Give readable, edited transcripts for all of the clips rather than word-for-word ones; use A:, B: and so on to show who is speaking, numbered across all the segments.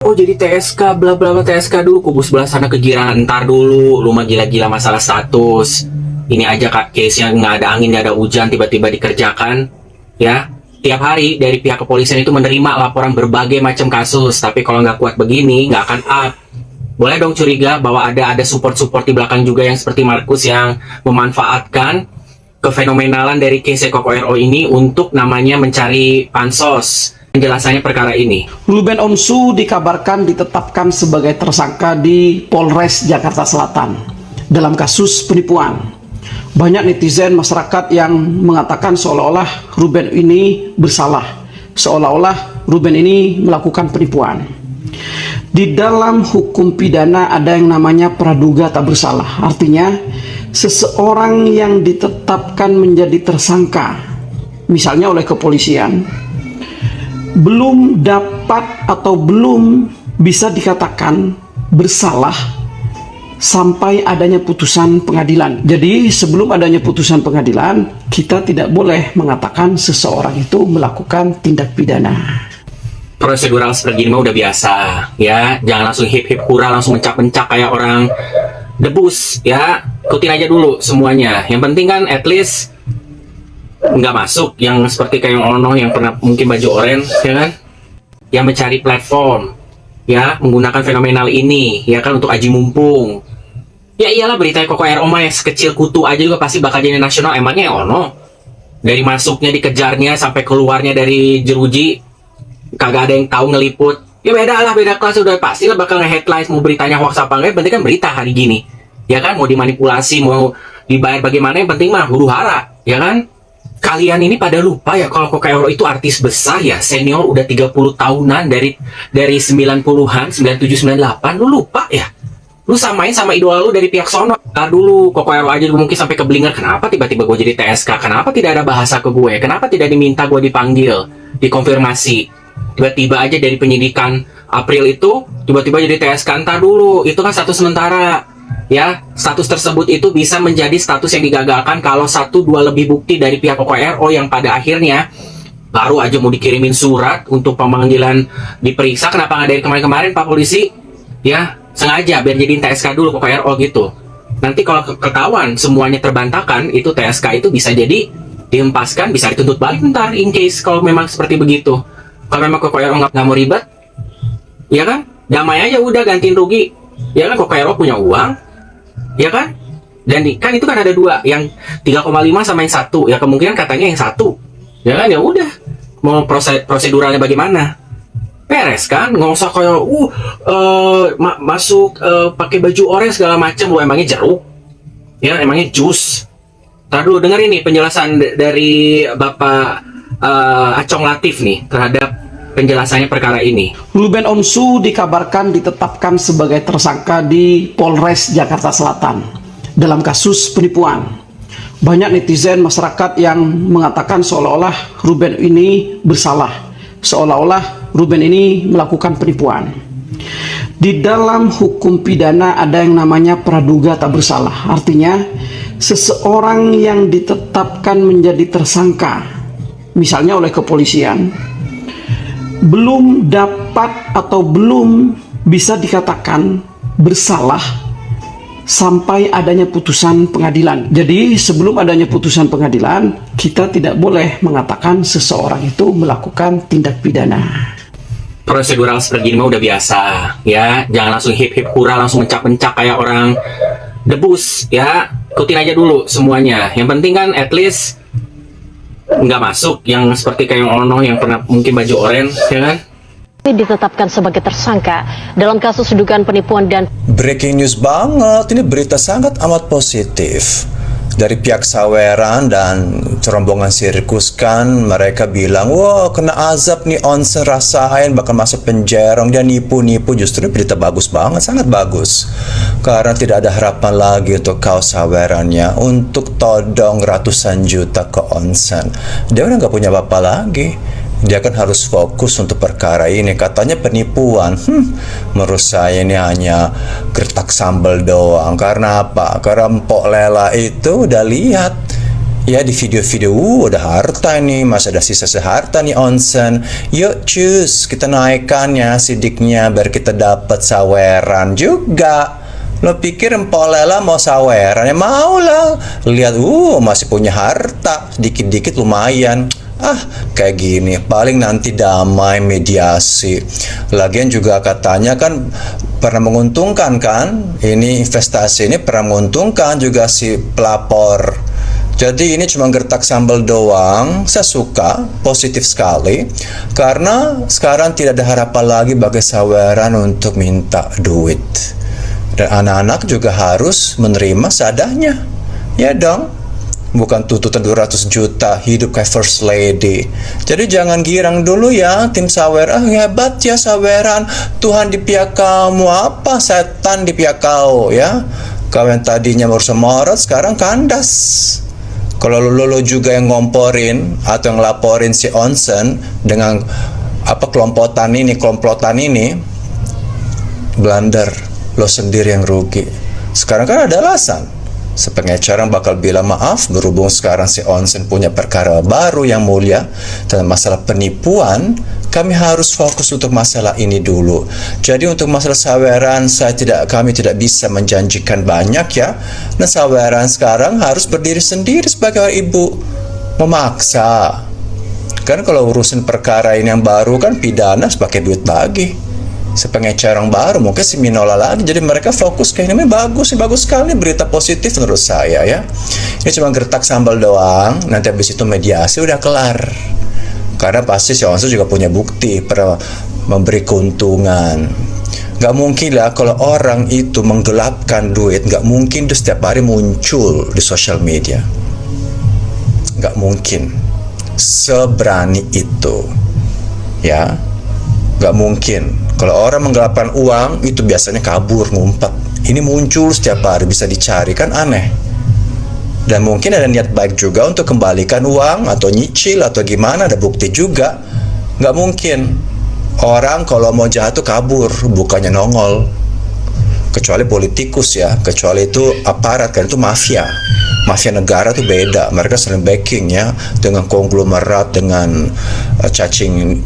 A: Oh jadi TSK bla bla bla TSK dulu kubu sebelah sana kegirangan, ntar dulu lu mah gila-gila masalah status ini aja kak, case yang nggak ada angin nggak ada hujan tiba-tiba dikerjakan ya. Tiap hari dari pihak kepolisian itu menerima laporan berbagai macam kasus, tapi kalau nggak kuat begini nggak akan up. Boleh dong curiga bahwa ada support di belakang juga yang seperti Markus yang memanfaatkan kefenomenalan dari case Koko RO ini untuk namanya mencari pansos. Penjelasannya perkara ini.
B: Ruben Onsu dikabarkan ditetapkan sebagai tersangka di Polres Jakarta Selatan dalam kasus penipuan. Banyak netizen masyarakat yang mengatakan seolah-olah Ruben ini bersalah, seolah-olah Ruben ini melakukan penipuan. Di dalam hukum pidana ada yang namanya praduga tak bersalah. Artinya seseorang yang ditetapkan menjadi tersangka, misalnya oleh kepolisian, belum dapat atau belum bisa dikatakan bersalah sampai adanya putusan pengadilan. Jadi sebelum adanya putusan pengadilan, kita tidak boleh mengatakan seseorang itu melakukan tindak pidana.
A: Prosedural seperti ini mah udah biasa ya, jangan langsung hip hip hura langsung mencak-mencak kayak orang debus ya. Ikutin aja dulu semuanya, yang penting kan at least nggak masuk yang seperti kayak Ono yang pernah mungkin baju oranye ya kan, yang mencari platform ya menggunakan fenomenal ini ya kan untuk aji mumpung. Ya iyalah, berita Koko RO mah yang sekecil kutu aja juga pasti bakal jadi nasional. Emangnya Ono dari masuknya dikejarnya sampai keluarnya dari jeruji kagak ada yang tahu ngeliput? Ya beda lah, beda kelas, udah pasti lah bakal nge-headline mau beritanya hoax apa enggak, penting kan berita hari gini ya kan, mau dimanipulasi mau dibayar bagaimana yang penting mah huru hara ya kan. Kalian ini pada lupa ya kalau Koko RO itu artis besar ya, senior udah 30 tahunan dari 90-an, 97, 98. Lu lupa ya? Lu samain sama idola lu dari pihak sono. Ntar dulu, Koko RO aja mungkin sampai keblinger, kenapa tiba-tiba gue jadi TSK? Kenapa tidak ada bahasa ke gue? Kenapa tidak diminta gue dipanggil, dikonfirmasi? Tiba-tiba aja dari penyidikan April itu, tiba-tiba jadi TSK. Ntar dulu, itu kan status sementara. Ya, status tersebut itu bisa menjadi status yang digagalkan kalau 1-2 lebih bukti dari pihak Koko RO yang pada akhirnya baru aja mau dikirimin surat untuk pemanggilan diperiksa. Kenapa nggak dari kemarin-kemarin Pak Polisi? Ya, sengaja biar jadiin TSK dulu Koko RO gitu. Nanti kalau ketahuan semuanya terbantahkan, itu TSK itu bisa jadi dihempaskan, bisa dituntut balik ntar in case kalau memang seperti begitu. Kalau memang Koko RO nggak mau ribet, ya kan? Damai aja udah, gantiin rugi. Ya kan, Koko RO punya uang, ya kan? Dan kan itu kan ada dua, yang 3,5 sama yang 1. Ya kemungkinan katanya yang 1. Ya kan, ya udah. Mau proseduralnya bagaimana? Beres kan? Nggak usah kayak masuk pakai baju oranye segala macam. Lu emangnya jeruk? Ya emangnya jus? Ntar dulu denger ini penjelasan dari Bapak Acong Latif nih terhadap penjelasannya perkara ini.
B: Ruben Onsu dikabarkan ditetapkan sebagai tersangka di Polres Jakarta Selatan dalam kasus penipuan. Banyak netizen masyarakat yang mengatakan seolah-olah Ruben ini bersalah, seolah-olah Ruben ini melakukan penipuan. Di dalam hukum pidana ada yang namanya praduga tak bersalah. Artinya seseorang yang ditetapkan menjadi tersangka, misalnya oleh kepolisian, belum dapat atau belum bisa dikatakan bersalah sampai adanya putusan pengadilan. Jadi sebelum adanya putusan pengadilan, kita tidak boleh mengatakan seseorang itu melakukan tindak pidana.
A: Prosedural seperti ini mah udah biasa ya, jangan langsung hip hip hura langsung mencak-mencak kayak orang debus ya. Ikutin aja dulu semuanya, yang penting kan at least nggak masuk yang seperti kayak Ono yang pernah mungkin baju oranye ya kan.
C: Ditetapkan sebagai tersangka dalam kasus dugaan penipuan dan
D: breaking news banget, ini berita sangat amat positif dari pihak Saweran dan rombongan sirkus. Kan mereka bilang, wah kena azab nih onsen, rasain bakal masuk penjara, dia nipu-nipu. Justru berita bagus banget, sangat bagus, karena tidak ada harapan lagi untuk kaos Sawerannya untuk todong ratusan juta ke onsen. Dia udah nggak punya apa-apa lagi. Dia kan harus fokus untuk perkara ini. Katanya penipuan. Menurut saya ini hanya gertak sambal doang. Karena apa? Karena Mpok Lela itu udah lihat Ya di video-video, udah harta nih, masih ada sisa seharta nih onsen. Yuk cus, kita naikkan ya sidiknya biar kita dapat saweran juga. Lo pikir Empok Lela mau saweran? Ya mau lah. Lihat, masih punya harta, dikit-dikit lumayan. Kayak gini, paling nanti damai mediasi. Lagian juga katanya kan pernah menguntungkan kan? Ini investasi ini pernah menguntungkan juga si pelapor. Jadi ini cuma gertak sambal doang. Saya suka, positif sekali. Karena sekarang tidak ada harapan lagi bagi saweran untuk minta duit. Dan anak-anak juga harus menerima seadanya. Ya dong. Bukan tuntutan 200 juta hidup kayak first lady. Jadi jangan girang dulu ya tim sawer. Hebat ya saweran, Tuhan di pihak kamu. Apa setan di pihak kau ya? Kau yang tadinya morot sekarang kandas. Kalau lo juga yang ngomporin atau yang laporin si onsen dengan kelompotan ini, blunder, lo sendiri yang rugi. Sekarang kan ada alasan. Sepengecaran bakal bilang maaf berhubung sekarang si onsen punya perkara baru yang mulia dan masalah penipuan. Kami harus fokus untuk masalah ini dulu. Jadi untuk masalah saweran kami tidak bisa menjanjikan banyak ya. Dan saweran sekarang harus berdiri sendiri sebagai ibu. Memaksa. Kan kalau urusan perkara ini yang baru kan pidana pakai duit lagi. Sepengecaran baru mungkin si Minola lagi. Jadi mereka fokus kayak ini bagus sekali, berita positif menurut saya ya. Ini cuma gertak sambal doang. Nanti habis itu mediasi udah kelar. Karena pasti si onsen juga punya bukti pernah memberi keuntungan. Gak mungkin lah kalau orang itu menggelapkan duit, gak mungkin itu setiap hari muncul di sosial media. Gak mungkin. Seberani itu. Ya. Gak mungkin. Kalau orang menggelapkan uang, itu biasanya kabur, ngumpet. Ini muncul setiap hari, bisa dicari, kan aneh. Dan mungkin ada niat baik juga untuk kembalikan uang, atau nyicil, atau gimana, ada bukti juga. Gak mungkin. Orang kalau mau jahat tuh kabur, bukannya nongol. Kecuali politikus ya, kecuali itu aparat, kan itu mafia. Mafia negara tuh beda, mereka sering backing ya, dengan konglomerat, dengan cacing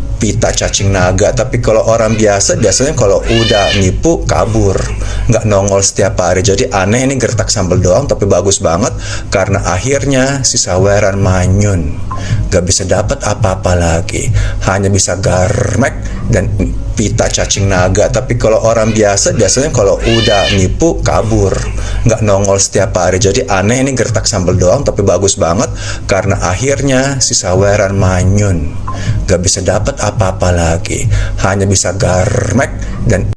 D: naga. Tapi kalau orang biasanya kalau udah nipu kabur, nggak nongol setiap hari. Jadi aneh, ini gertak sambal doang tapi bagus banget karena akhirnya si saweran manyun, nggak bisa dapat apa-apa lagi, hanya bisa garmek dan pita cacing naga. Tapi kalau orang biasanya kalau udah nipu kabur, nggak nongol setiap hari. Jadi aneh, ini gertak sambal doang tapi bagus banget karena akhirnya si saweran manyun, nggak bisa dapat apa-apa lagi, hanya bisa garmek dan